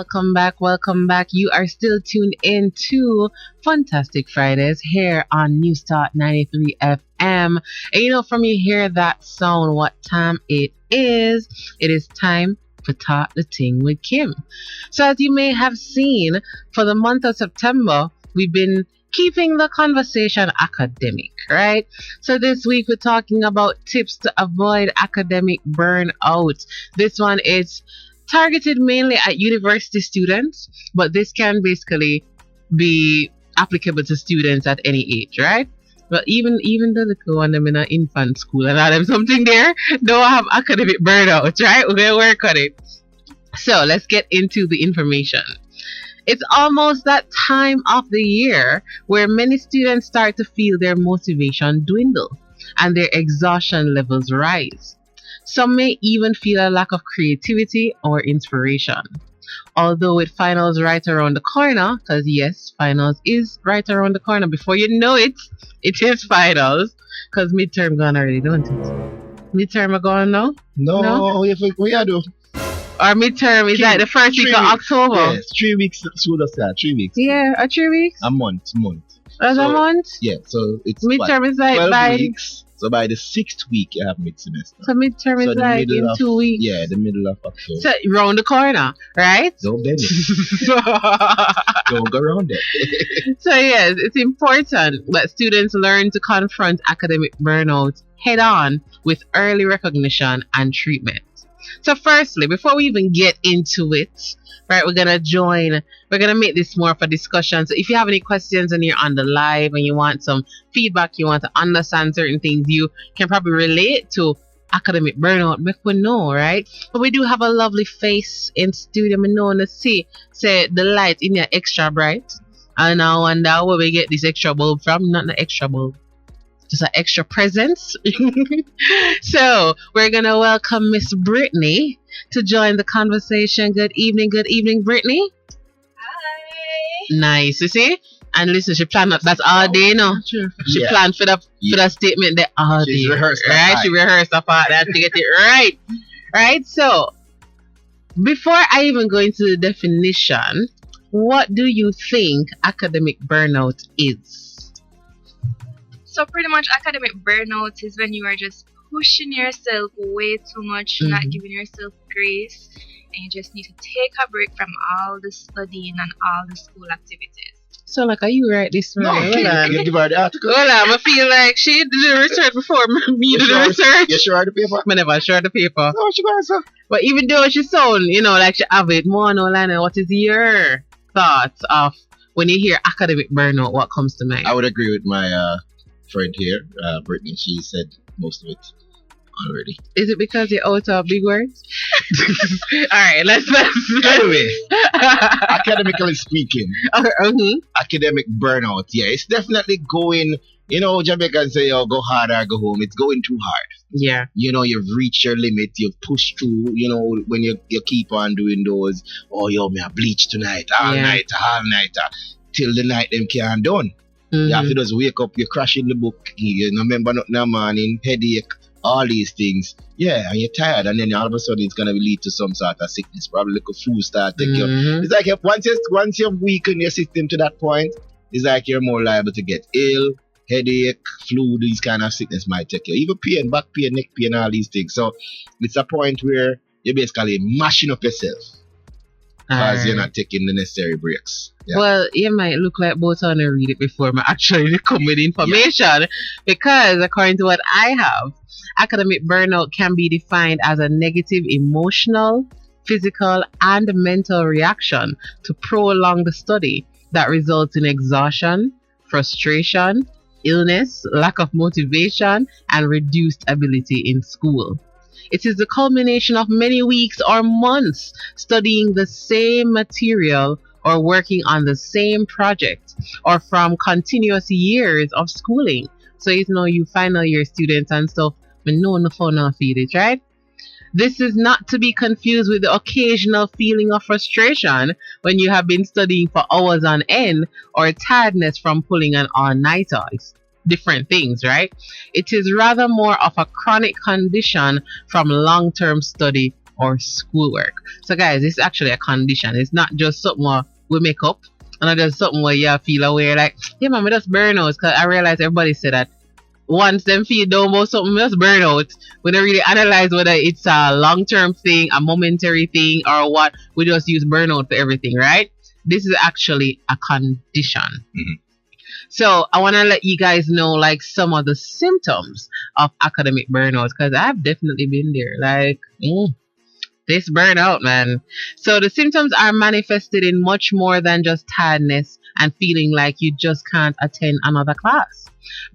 welcome back, welcome back. You are still tuned in to Funtastic Fridays here on New Start 93 FM. And from you hear that sound, what time it is time for Talk the Ting with Kim. So as you may have seen, for the month of September, we've been keeping the conversation academic, right? So this week we're talking about tips to avoid academic burnout. This one is targeted mainly at university students, but this can basically be applicable to students at any age, right? But even the little one them in an infant school and all them something there don't have academic burnout, right? We're gonna work on it. So let's get into the information. It's almost that time of the year where many students start to feel their motivation dwindle and their exhaustion levels rise. Some may even feel a lack of creativity or inspiration. Although with finals right around the corner, because yes, finals is right around the corner. Before you know it, it is finals, because midterm gone already, don't it? Midterm are gone now? No? We are do. Our midterm is like the first week of October. Yes, 3 weeks. So that's that. 3 weeks. Yeah, 3 weeks? A month. As a month? Yeah, so it's midterm is like 12 by weeks. So by the 6th week you have mid-semester. So midterm is like in 2 weeks. Yeah, the middle of October. So round the corner, right? Don't bend it. Don't go around it. So yes, it's important that students learn to confront academic burnout head on with early recognition and treatment. So firstly, before we even get into it, right, we're gonna make this more of a discussion. So if you have any questions and you're on the live and you want some feedback, you want to understand certain things, you can probably relate to academic burnout, make we know, right? But we do have a lovely face in studio. We know to see say the light in here extra bright. And I wonder where we get this extra bulb from. Not the extra bulb, just an extra presence. So we're gonna welcome Miss Brittany to join the conversation. Good evening, Brittany. Hi. Nice, you see? And listen, she planned that's all day, you know. She planned for that statement there all She's day. rehearsed right? She rehearsed that part that to get it right. Right? So before I even go into the definition, what do you think academic burnout is? So pretty much academic burnout is when you are just pushing yourself way too much, not giving yourself grace, and you just need to take a break from all the studying and all the school activities. So like, are you right this morning? No, you give her the article. Hold on, I feel like she did the research before me did the research. You sure the paper? I never sure the paper. No, she got answer. But even though she sound, like she have it more no line, what is your thoughts of when you hear academic burnout? What comes to mind? I would agree with my friend here, Brittany. She said most of it already. Is it because you're out of big words? Alright, let's Anyway, academically speaking, academic burnout, yeah, it's definitely going, Jamaicans say, go hard or go home. It's going too hard. Yeah. You've reached your limit, you've pushed through, when you keep on doing those, me I bleach tonight, all night, till the night them can't done. You have to just wake up, you crash in the book, you remember nothing in the morning, headache, all these things. Yeah, and you're tired, and then all of a sudden it's gonna lead to some sort of sickness, probably like a flu start take you. It's like once you've weakened your system to that point, it's like you're more liable to get ill, headache, flu, these kind of sickness might take you. Even pain, back pain, neck pain, all these things. So it's a point where you're basically mashing up yourself because you're not taking the necessary breaks. Yeah. Well, you might look like both on and read it before I actually come with information, because according to what I have, academic burnout can be defined as a negative emotional, physical, and mental reaction to prolonged study that results in exhaustion, frustration, illness, lack of motivation, and reduced ability in school. It is the culmination of many weeks or months studying the same material or working on the same project, or from continuous years of schooling. So you final year students and stuff, but no fun or feel it, right? This is not to be confused with the occasional feeling of frustration when you have been studying for hours on end, or tiredness from pulling an all-nighter. It's different things, right? It is rather more of a chronic condition from long-term study or schoolwork. So guys, this is actually a condition. It's not just something we make up, and not just something where you feel aware like, yeah man, I just burn out. Because I realize everybody say that once them feel down about something, just burn out. We don't really analyze whether it's a long-term thing, a momentary thing, or what. We just use burnout for everything, right? This is actually a condition. Mhm. So I want to let you guys know like some of the symptoms of academic burnout, because I've definitely been there. Like, this burnout, man. So the symptoms are manifested in much more than just tiredness and feeling like you just can't attend another class.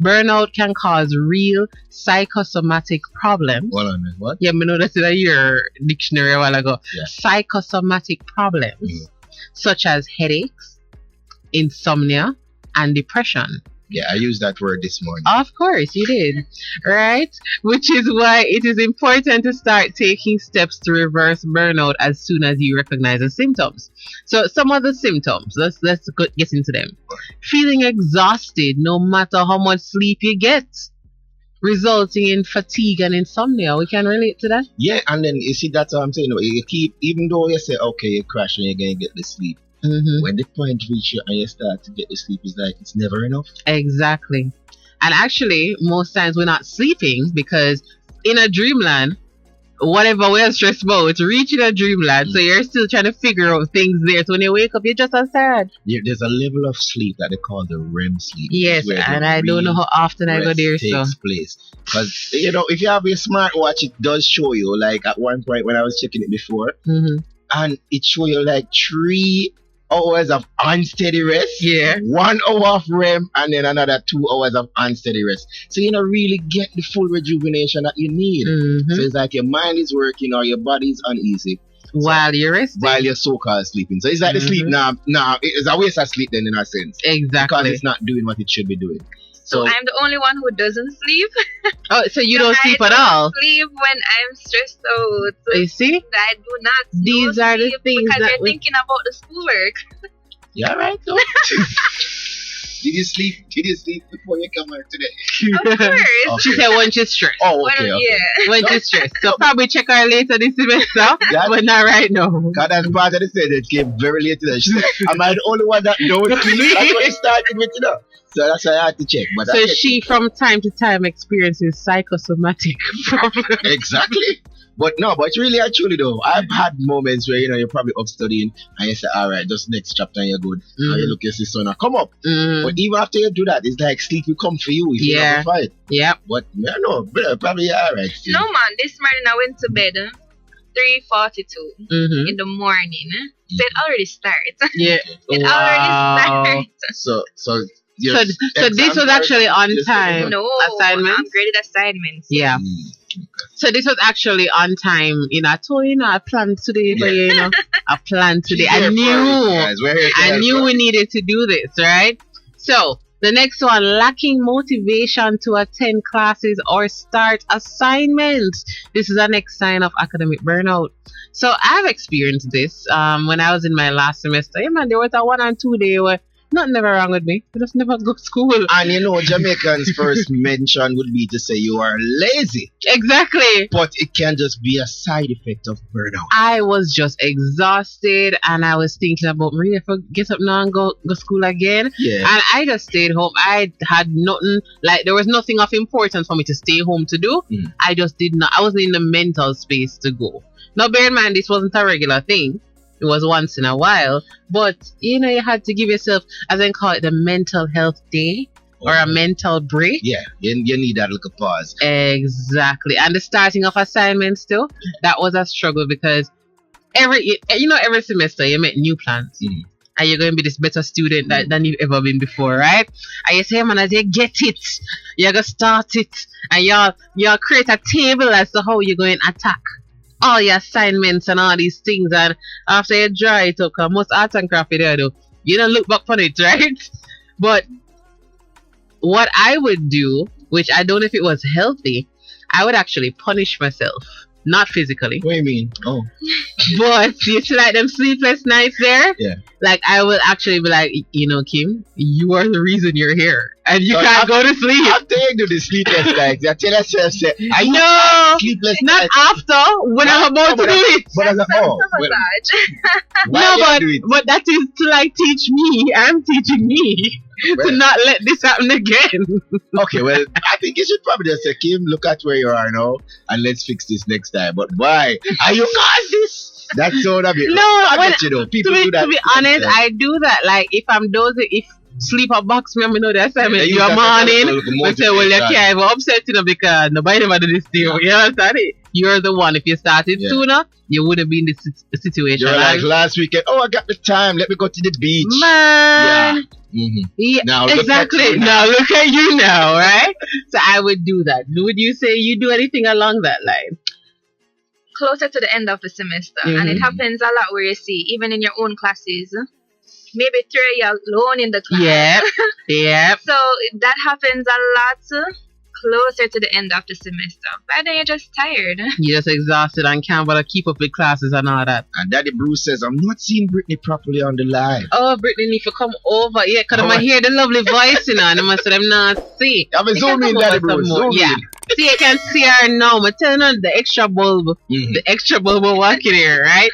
Burnout can cause real psychosomatic problems. Hold on, man. What? Yeah, I know that's in your dictionary a while ago. Yeah. Psychosomatic problems such as headaches, insomnia, and depression. Yeah, I used that word this morning. Of course, you did, right? Which is why it is important to start taking steps to reverse burnout as soon as you recognize the symptoms. So, some of the symptoms, let's get into them. Feeling exhausted no matter how much sleep you get, resulting in fatigue and insomnia. We can relate to that. Yeah, and then you see that's what I'm saying. You keep, even though you say, okay, you crash and you're gonna get the sleep. When the point reach you and you start to get the sleep, it's like it's never enough. Exactly. And actually, most times we're not sleeping because in a dreamland, whatever we're stressed about, it's reaching a dreamland. So you're still trying to figure out things there. So when you wake up, you're just as sad. Yeah, there's a level of sleep that they call the REM sleep. Yes, and I don't know how often I go there. So takes place. Because, you know, if you have your smartwatch, it does show you, like at one point when I was checking it before, and it show you like 3 hours of unsteady rest, 1 hour of REM, and then another 2 hours of unsteady rest. So you don't really get the full rejuvenation that you need. So it's like your mind is working or your body is uneasy while you're resting, while you're so-called sleeping. So it's like the sleep now it's a waste of sleep then in a sense. Exactly. Because it's not doing what it should be doing. So I'm the only one who doesn't sleep. Oh, so you don't sleep at all? I sleep when I'm stressed out. You see? I do not. These are the things because that you're thinking about the schoolwork. Yeah, right. So. Did you sleep before you come here today? Of course. She said when she's stressed. Oh, okay. Yeah. When she's stressed. So probably check her later this semester, but not right now. God, that's part of the say that came very late today. She said, am I the only one that don't sleep? That's what she started with, you know. So that's why I had to check. But so she, from time to time, experiences psychosomatic problems. Exactly. But it's really actually though. I've had moments where, you know, you're probably up studying and you say, all right, just next chapter and you're good. And you look at your son and come up. But even after you do that, it's like sleep will come for you if you never fight. Yeah. But probably all right. No man, this morning I went to bed 3:42 in the morning. So it already starts. Yeah. It already starts. So this was actually on time. No, assignments. Graded assignments. Yeah. So this was actually on time. You know, I told you, I planned today, but you know, I planned today. I knew we needed to do this, right? So the next one, lacking motivation to attend classes or start assignments. This is the next sign of academic burnout. So I've experienced this when I was in my last semester. Yeah, man, there was a 1 and 2 day where nothing never wrong with me. I just never go to school. And you know, Jamaicans' first mention would be to say you are lazy. Exactly. But it can just be a side effect of burnout. I was just exhausted and I was thinking about Maria, if I get up now and go school again. Yeah. And I just stayed home. I had nothing, like there was nothing of importance for me to stay home to do. I just did not, I wasn't in the mental space to go. Now bear in mind, this wasn't a regular thing. It was once in a while, but you know, you had to give yourself, as I call it, the mental health day or a mental break. Yeah, you need that little pause. Exactly. And the starting of assignments too, that was a struggle because every semester you make new plans. And you're going to be this better student than you've ever been before, right? And you say, man, as you get it, you're going to start it, and you'll create a table as to how you're going to attack all your assignments and all these things, and after you draw it up, most arts and craft there do, you don't look back on it, right? But what I would do, which I don't know if it was healthy, I would actually punish myself. Not physically. What do you mean? Oh. But you see like them sleepless nights there? Yeah. Like I will actually be like, you know, Kim, you are the reason you're here. And you can't go to sleep. After you do the sleepless nights, you tell yourself, say, I know. sleepless not nights. after when I'm about to do it. But as a whole, but that is to like teach me. I'm teaching me to not let this happen again. Okay, well, I think you should probably just say, Kim, look at where you are now, and let's fix this next time. But why are you cause this? That's so that bit. No, I get you know. People do that. To be honest, I do that. Like if I'm dozing, if sleep a box me, I know the assignment your morning. I say, well, you can't even upset because nobody never do this to you. You understand it? You're the one. If you started sooner, you wouldn't be in this situation. You're like last weekend. Oh, I got the time. Let me go to the beach. Man. Yeah, now, exactly. Now look at you now, right? So I would do that. Would you say you do anything along that line? Closer to the end of the semester, and it happens a lot where you see, even in your own classes, maybe three you alone in the class. Yeah. So that happens a lot closer to the end of the semester. But then you're just tired. You're just exhausted and can't bother keep up with classes and all that. And Daddy Bruce says, I'm not seeing Brittany properly on the live. Oh, Brittany need to come over. Yeah, because I hear the lovely voice, you know, and I must say them not see. I'm zooming in, Daddy Bruce. Yeah. See, I can see her now. I'm telling her the extra bulb. The extra bulb will work in here, right?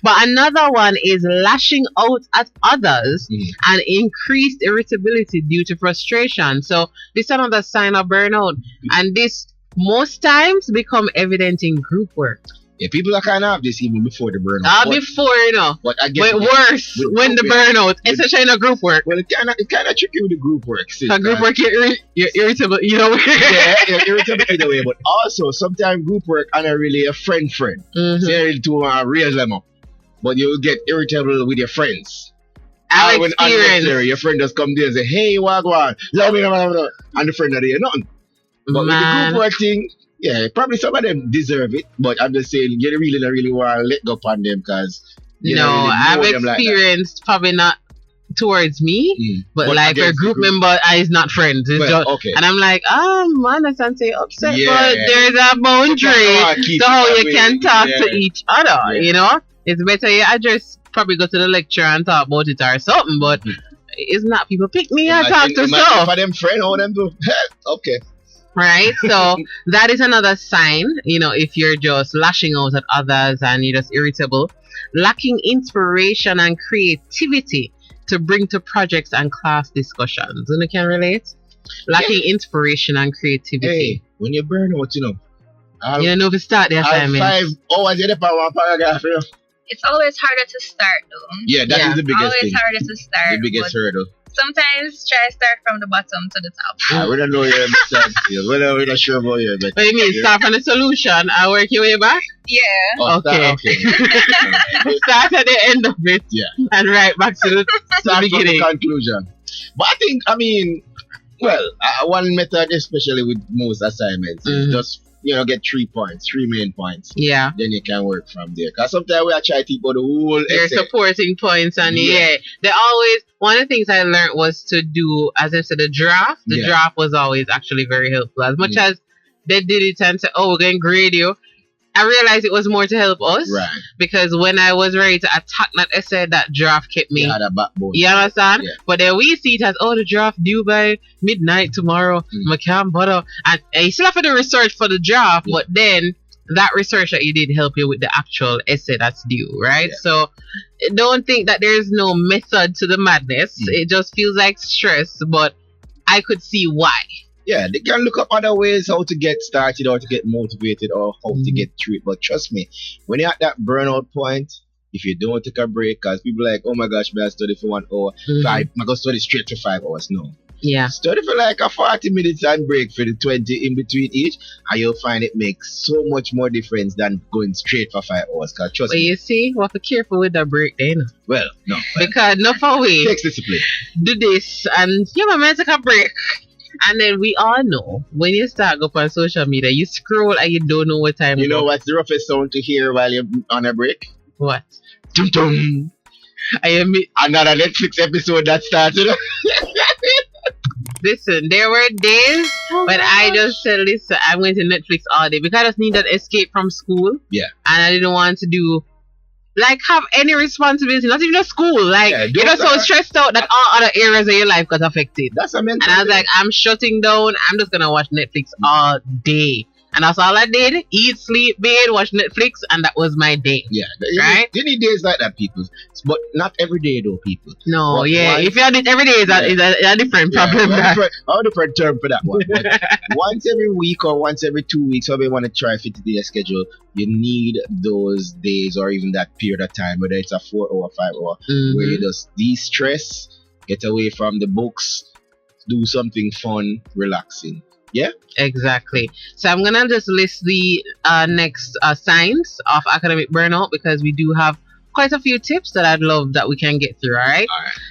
But another one is lashing out at others and increased irritability due to frustration. So this is another sign of burnout. And this most times become evident in group work. Yeah, people are kind of have this even before the burnout. Before, you know. But I guess worse when the burnout, especially in a group work. Well, it kind of tricky with the group work. A group work, you're irritable, you know. Yeah, you're irritable either way. But also, sometimes group work are not really a friend. So you really to raise them up. But you will get irritable with your friends. When unnecessary, your friend just come there and say, hey, wagwan, love me, and the friend not there, nothing. But with the group work thing, yeah, probably some of them deserve it, but I'm just saying you really don't really want to let go upon them because I've experienced probably not towards me, but like a group member is not friends. And I'm like, man, I can't say upset, but there's a boundary to how you can talk to each other. You know, it's better you just probably go to the lecture and talk about it or something, but it's not people pick me and talk to so. For them friend, all them do. Okay. Right, so that is another sign, you know, if you're just lashing out at others and you're just irritable. Lacking inspiration and creativity to bring to projects and class discussions. You can relate? Lacking inspiration and creativity. Hey, when you burn out, you know. You don't know if you start the assignment. 5 hours, you're one paragraph, you know. It's always harder to start, though. Yeah, that is the biggest always thing. Harder to start. The biggest hurdle. Sometimes try to start from the bottom to the top. We don't know your start. We're not sure about you. What do you mean? Start from the solution and work your way back? Yeah. Okay. Start at the end of it. Yeah. And right back to the beginning. From the conclusion. But I think, one method, especially with most assignments, is just get 3 points, 3 main points. Yeah. Then you can work from there. Because sometimes we are trying to think about the whole essay. Supporting points and they always, one of the things I learned was to do, as I said, the draft. The draft was always actually very helpful. As much as they did it and said, we're going to grade you, I realized it was more to help us. Right. Because when I was ready to attack that essay, that draft kept me. You had a backbone. You understand? Yeah. But then we see it as, the draft due by midnight tomorrow. I can't bother. And you still have to do research for the draft, but then that research that you did help you with the actual essay that's due, right? Yeah. So don't think that there's no method to the madness. It just feels like stress, but I could see why. Yeah, they can look up other ways how to get started or to get motivated or how to get through it. But trust me, when you're at that burnout point, if you don't take a break, because people are like, oh my gosh, I study for 1 hour, I'm going to study straight to 5 hours. No. Yeah. Study for like a 40 minutes and break for the 20 in between each, and you'll find it makes so much more difference than going straight for 5 hours. Because trust me. You see, we have to be careful with that break then. Well, no. Because not for we takes discipline. Do this and man, take a break. And then we all know when you start go on social media, you scroll and you don't know what time. You know what's the roughest sound to hear while you're on a break? What? Dum dum. Another Netflix episode that started. Listen, there were days when I just said, listen, I went to Netflix all day because I just needed to escape from school. Yeah. And I didn't want to do have any responsibility, not even at school. You're just so stressed out that all other areas of your life got affected. That's a mental. And I was like, I'm shutting down. I'm just gonna watch Netflix all day. And And that's all I did. Eat, sleep, bathe, watch Netflix, and that was my day. Yeah. Right? You need days like that, people. But not every day, though, people. No, but yeah. If you do it every day, is a different problem. A different term for that one. But once every week or once every 2 weeks, however you want to try fit into your schedule, you need those days or even that period of time, whether it's a 4 hour, 5 hour, where you just de-stress, get away from the books, do something fun, relaxing. Yeah? Exactly. So I'm gonna just list the next signs of academic burnout, because we do have quite a few tips that I'd love that we can get through. All right.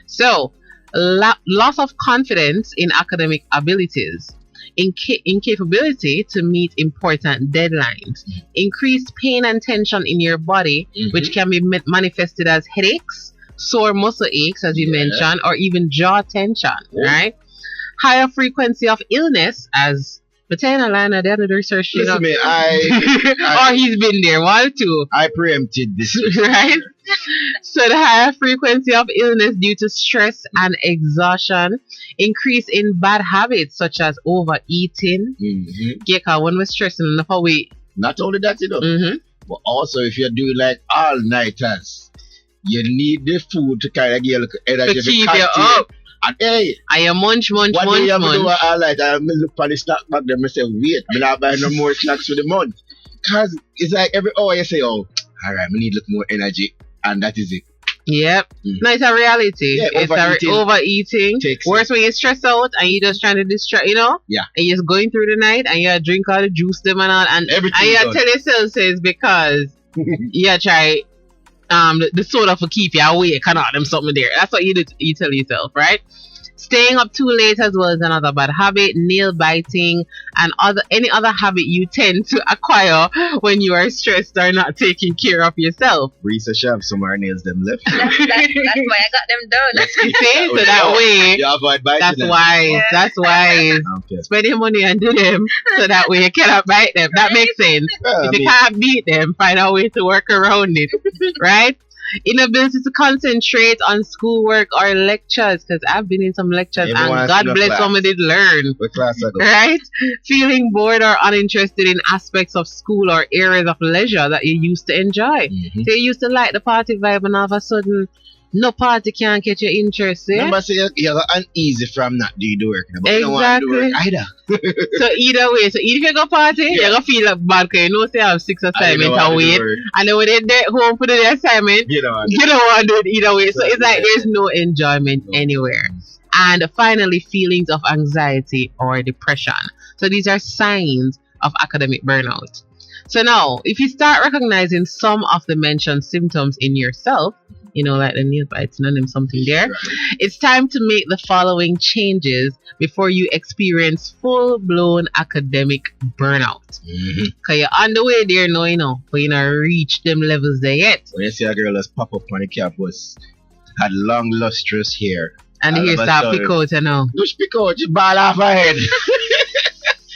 So loss of confidence in academic abilities, incapability to meet important deadlines, increased pain and tension in your body, which can be manifested as headaches, sore muscle aches, as you mentioned, or even jaw tension. Right. Higher frequency of illness, as Patena Lana, the other research. Listen, me, or he's been there, one, two. I preempted this. Right? So the higher frequency of illness due to stress and exhaustion, increase in bad habits such as overeating. Yeah, when we're stressing enough away. Not only that, but also if you're doing like all-nighters, you need the food to kind of get a little energy to keep you up. And hey, I munch. One day I'm going to do all night. I look for the snack back there and say, wait, I'm not buying no more snacks for the month. Because it's like every hour you say, oh, all right, we need a little more energy. And that is it. Yep. No, it's a reality. Yeah, it's overeating. Worse when you're stressed out and you're just trying to distract, Yeah. And you're just going through the night and you drink all the juice them and all. And you tell yourself it's because you try the soda for keep you awake and all them something there. That's what you tell yourself, right? Staying up too late as well is another bad habit. Nail biting and any other habit you tend to acquire when you are stressed or not taking care of yourself. Risa Shav, some of our nails them left. That's why I got them done. You see? So that way, you avoid biting that's them. wise. Yeah. That's wise. Okay. Spend your money and do them so that way you cannot bite them. That makes sense. If you can't beat them, find a way to work around it. Right? Inability to concentrate on schoolwork or lectures, because I've been in some lectures and God bless someone did learn. Right? Feeling bored or uninterested in aspects of school or areas of leisure that you used to enjoy. So you used to like the party vibe and all of a sudden no party can't get your interest. Remember, say you're uneasy from not doing the work, but you don't want to do work either. So either way, so either if you go party, you're gonna feel like bad because you know say I have 6 assignments and wait. And then when they get home for the assignment, you don't want to do it either way. So it's like there's no enjoyment anywhere. And finally, feelings of anxiety or depression. So these are signs of academic burnout. So now, if you start recognizing some of the mentioned symptoms in yourself, like the nail bites and them something there, it's time to make the following changes before you experience full-blown academic burnout. Because you're on the way there now, but you don't reach them levels there yet. When you see a girl that's pop up on the campus, had long lustrous hair, and the hair start pick out, No, she pick out, she ball off her head.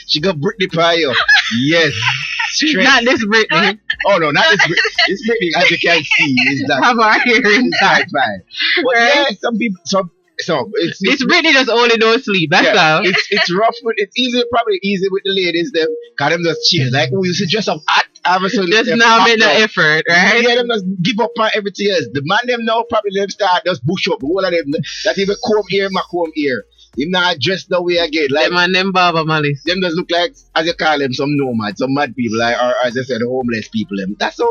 She got Britney Pio. Yes. Straight. Not this Britney. Oh no, not this Britney. This Britney, as you can see, is that. Have our hair inside. But yeah, some people, it's Britney just only don't sleep. That's all. It's rough, but it's probably easy with the ladies. Them, cause them just chill. Like we used to dress up at. Just now make no effort, right? Yeah, them just give up on everything else. The man them now probably them start just bush up. All of them that even comb here, my comb here. Him not dressed the way again. Like them and them Baba Malice. Them just look like, as you call them, some nomads, some mad people, like, or as I said, homeless people. Them. That's how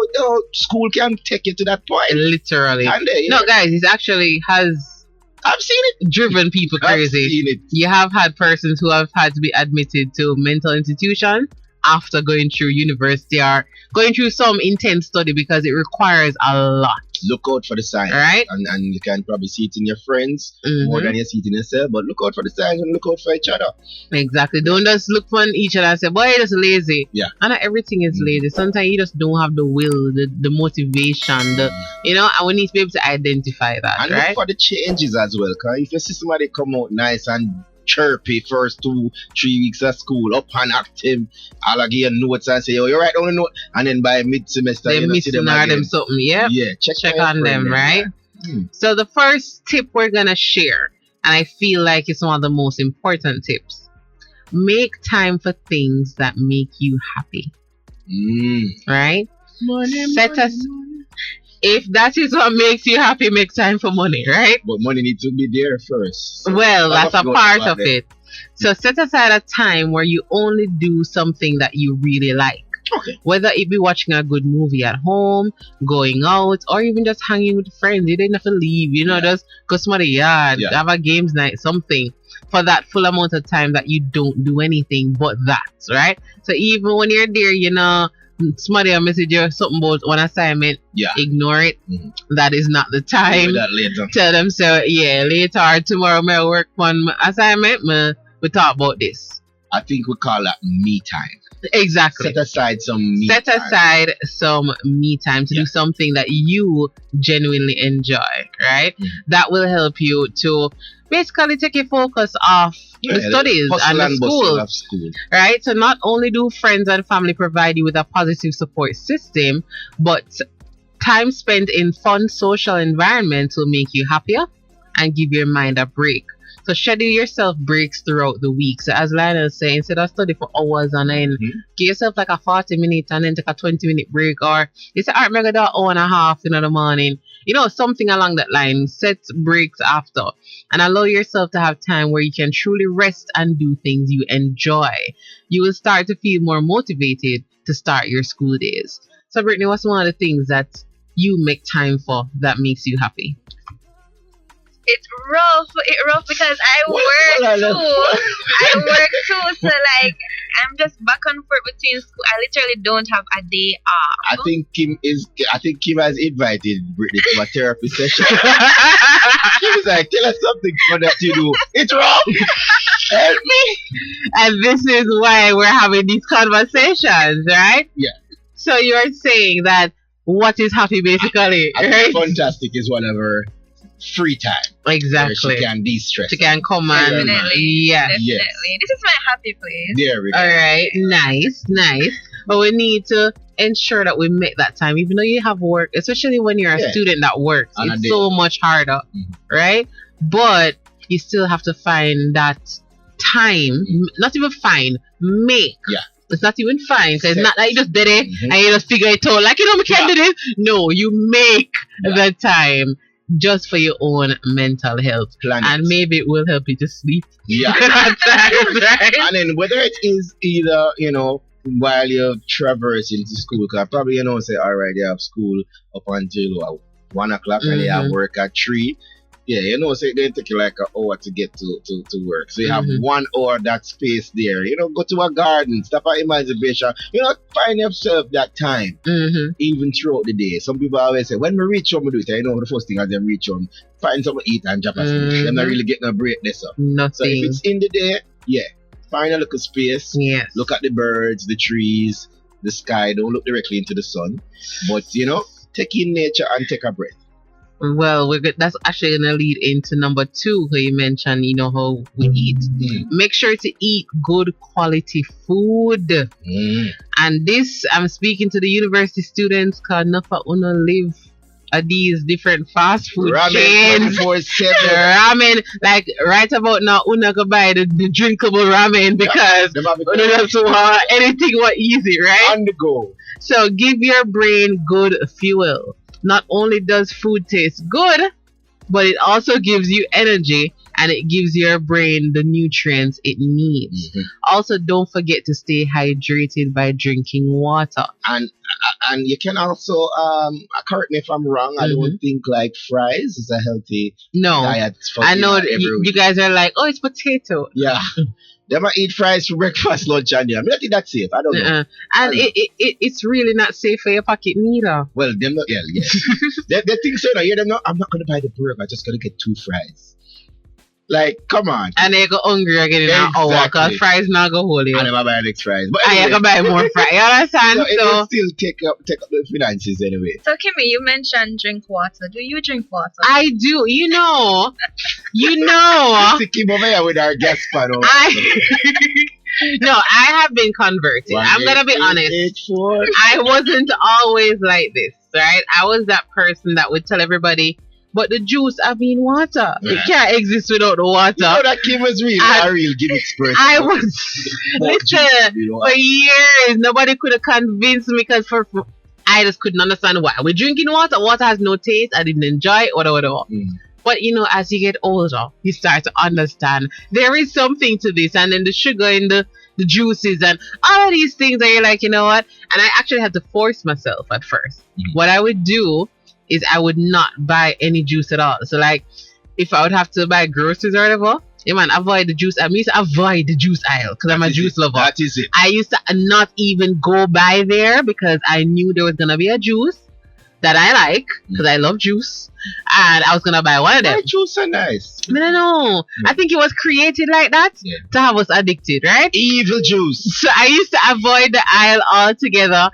school can take you to that point. Literally. And they, no, guys, it actually has. I've seen it. Driven people crazy. I've seen it. You have had persons who have had to be admitted to mental institution after going through university or going through some intense study because it requires a lot. Look out for the signs, right? And you can probably see it in your friends more than you see it in yourself. But look out for the signs and look out for each other. Exactly. Don't just look for each other and say, "Boy, you're just lazy." Yeah. And not everything is lazy. Sometimes you just don't have the will, the motivation, and we need to be able to identify that. And right? look for the changes as well. Cause if you see somebody come out nice and chirpy first 2-3 weeks of school, up and active, I'll give you notes and say, oh, you're right on the note, and then by mid-semester they missing them something. Yeah, check on them, right? So the first tip we're gonna share, and I feel like it's one of the most important tips: make time for things that make you happy. Right? If that is what makes you happy, make time for money, right? But money needs to be there first. So well, that's a part of it. So set aside a time where you only do something that you really like. Okay. Whether it be watching a good movie at home, going out, or even just hanging with friends. You didn't have to leave, just go to the yard, have a games night, something for that full amount of time that you don't do anything but that, right? So even when you're there, somebody will message you something about one assignment, ignore it. That is not the time. That later. Tell them, so later or tomorrow may work on my assignment, we talk about this. I think we call that me time. Exactly. Set aside some me time to do something that you genuinely enjoy, right? That will help you to basically take your focus off the studies and the school, right? So not only do friends and family provide you with a positive support system, but time spent in fun social environments will make you happier and give your mind a break. So schedule yourself breaks throughout the week. So as Lionel said, instead of study for hours and then give yourself like a 40-minute and then take a 20-minute break, or you say, all right, I'm going to do an hour and a half in the morning. Something along that line. Set breaks after and allow yourself to have time where you can truly rest and do things you enjoy. You will start to feel more motivated to start your school days. So Brittany, what's one of the things that you make time for that makes you happy? It's rough because I work too. So like I'm just back and forth between school. I literally don't have a day off. I think Kim has invited Brittany to a therapy session. She was like, tell us something fun that you do. It's wrong. Help me. And this is why we're having these conversations, right? Yeah. So you're saying that what is happy basically, I right? Funtastic is whatever free time. Exactly. Where she can de-stress. She can come and Definitely. This is my happy place. There we go. All right. Nice. But we need to ensure that we make that time, even though you have work, especially when you're a student that works. It's so much harder, right? But you still have to find that time. Not even find, make. Yeah. It's not even fine because it's not like you just did it and you just figure it out. Like, we can't do this. No, you make the time just for your own mental health. And maybe it will help you to sleep. Yeah. Right? And then whether it is either, while you're traversing to school, because probably, say, all right, you have school up until 1 o'clock and you have work at 3. Yeah, so it's going to take you like an hour to get to work. So you have 1 hour that space there. Go to a garden, stop at emancipation. Find yourself that time, even throughout the day. Some people always say, when we reach home, we do it. The first thing as they reach home, find something to eat and drop asleep. They're not really getting a break there. So if it's in the day, find a little space. Yes. Look at the birds, the trees, the sky. Don't look directly into the sun. But, take in nature and take a breath. Well, that's actually going to lead into number 2, where you mentioned, how we eat. Make sure to eat good quality food. And this, I'm speaking to the university students, because enough of una live at these different fast food chains. Ramen. Like, right about now, una go buy the drinkable ramen because una just want anything what easy, right? On the go. So give your brain good fuel. Not only does food taste good, but it also gives you energy and it gives your brain the nutrients it needs. Also, don't forget to stay hydrated by drinking water. And you can also, correct me if I'm wrong, I don't think like fries is a healthy diet for I know you guys are like, oh, it's potato. Yeah. They might eat fries for breakfast, lunch, and dinner. I think that's safe. I don't know. And it's really not safe for your pocket neither. Well, them not, yeah. they think so. Now, them not, I'm not going to buy the burger. I'm just going to get 2 fries. Like, come on. And they go hungry again in an hour because fries not go hold you. And they might buy next fries. But anyway, you can buy more fries. You understand? So it will still take up the finances anyway. So, Kimmie, you mentioned drink water. Do you drink water? I do. You know. See Kim over here with our gas pan. No, I have been converted. I'm going to be honest. I wasn't always like this, right? I was that person that would tell everybody, but the juice I mean water. Yeah. It can't exist without the water. You know that Kim was really a real gimmick person. I was listen for years. Nobody could have convinced me because I just couldn't understand why we're drinking water. Water has no taste. I didn't enjoy it. Whatever. But you know, as you get older, you start to understand there is something to this, and then the sugar in the juices and all of these things. And you're like, you know what? And I actually had to force myself at first. What I would do is I would not buy any juice at all. So like, if I would have to buy groceries or whatever, yeah man, avoid the juice. I used to avoid the juice aisle because I'm a juice lover. That is it. I used to not even go by there because I knew there was gonna be a juice that I like because I love juice, and I was gonna buy one of them. Why juice are nice? I don't know. I think it was created like that to have us addicted, right? Evil juice. So I used to avoid the aisle altogether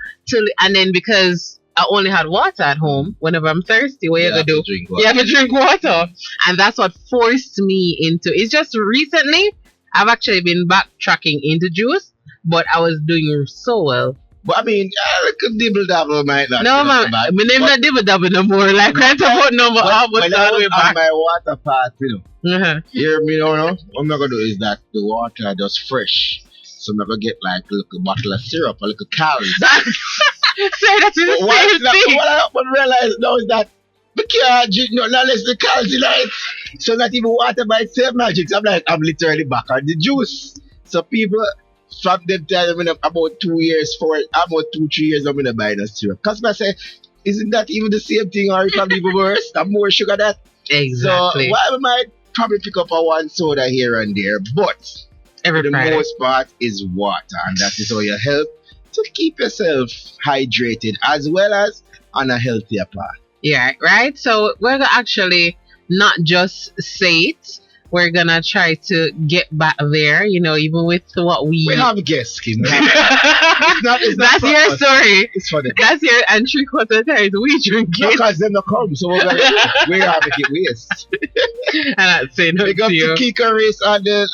and then because I only had water at home, whenever I'm thirsty, what you gonna do? You have to drink water. And that's what forced me into it's just recently I've actually been backtracking into juice, but I was doing so well. But I mean, I could dibble dabble might not. No man, my name not dibble dabble no more. Like right about no more. When I was on my water part, you know, hear me now, what I'm not gonna do is that the water just fresh. So I'm not gonna get like a little bottle of syrup, a little calories. Say that's the same thing. What I realize now is that we can't drink not less the calories in it. So not even water by itself magic. So I'm literally back on the juice. So people from them time about 2 years, about 2-3 years I'm gonna buy the syrup. Cause I say, isn't that even the same thing or it can be even worse? I'm more sugar that. Exactly. So I might probably pick up a one soda here and there, but every the Friday. most part is water, and that is how you help to keep yourself hydrated as well as on a healthier path. Yeah, right? So we're gonna actually not just say it, we're gonna try to get back there, you know, even with what we have guests, Kim. That's your story. It's funny. That's your and 3/4 times we drink it. Because them not come, so we're gonna make it waste. And I'd say no. Big up to Kikaris on the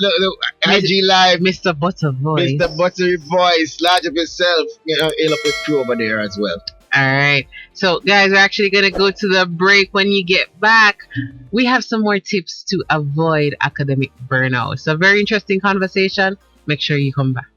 IG Live. Mr. Butter Voice. Mr. Buttery Voice. Large up yourself. You know, he'll up the crew over there as well. Alright, so guys, we're actually going to go to the break. When you get back, we have some more tips to avoid academic burnout. It's a very interesting conversation. Make sure you come back.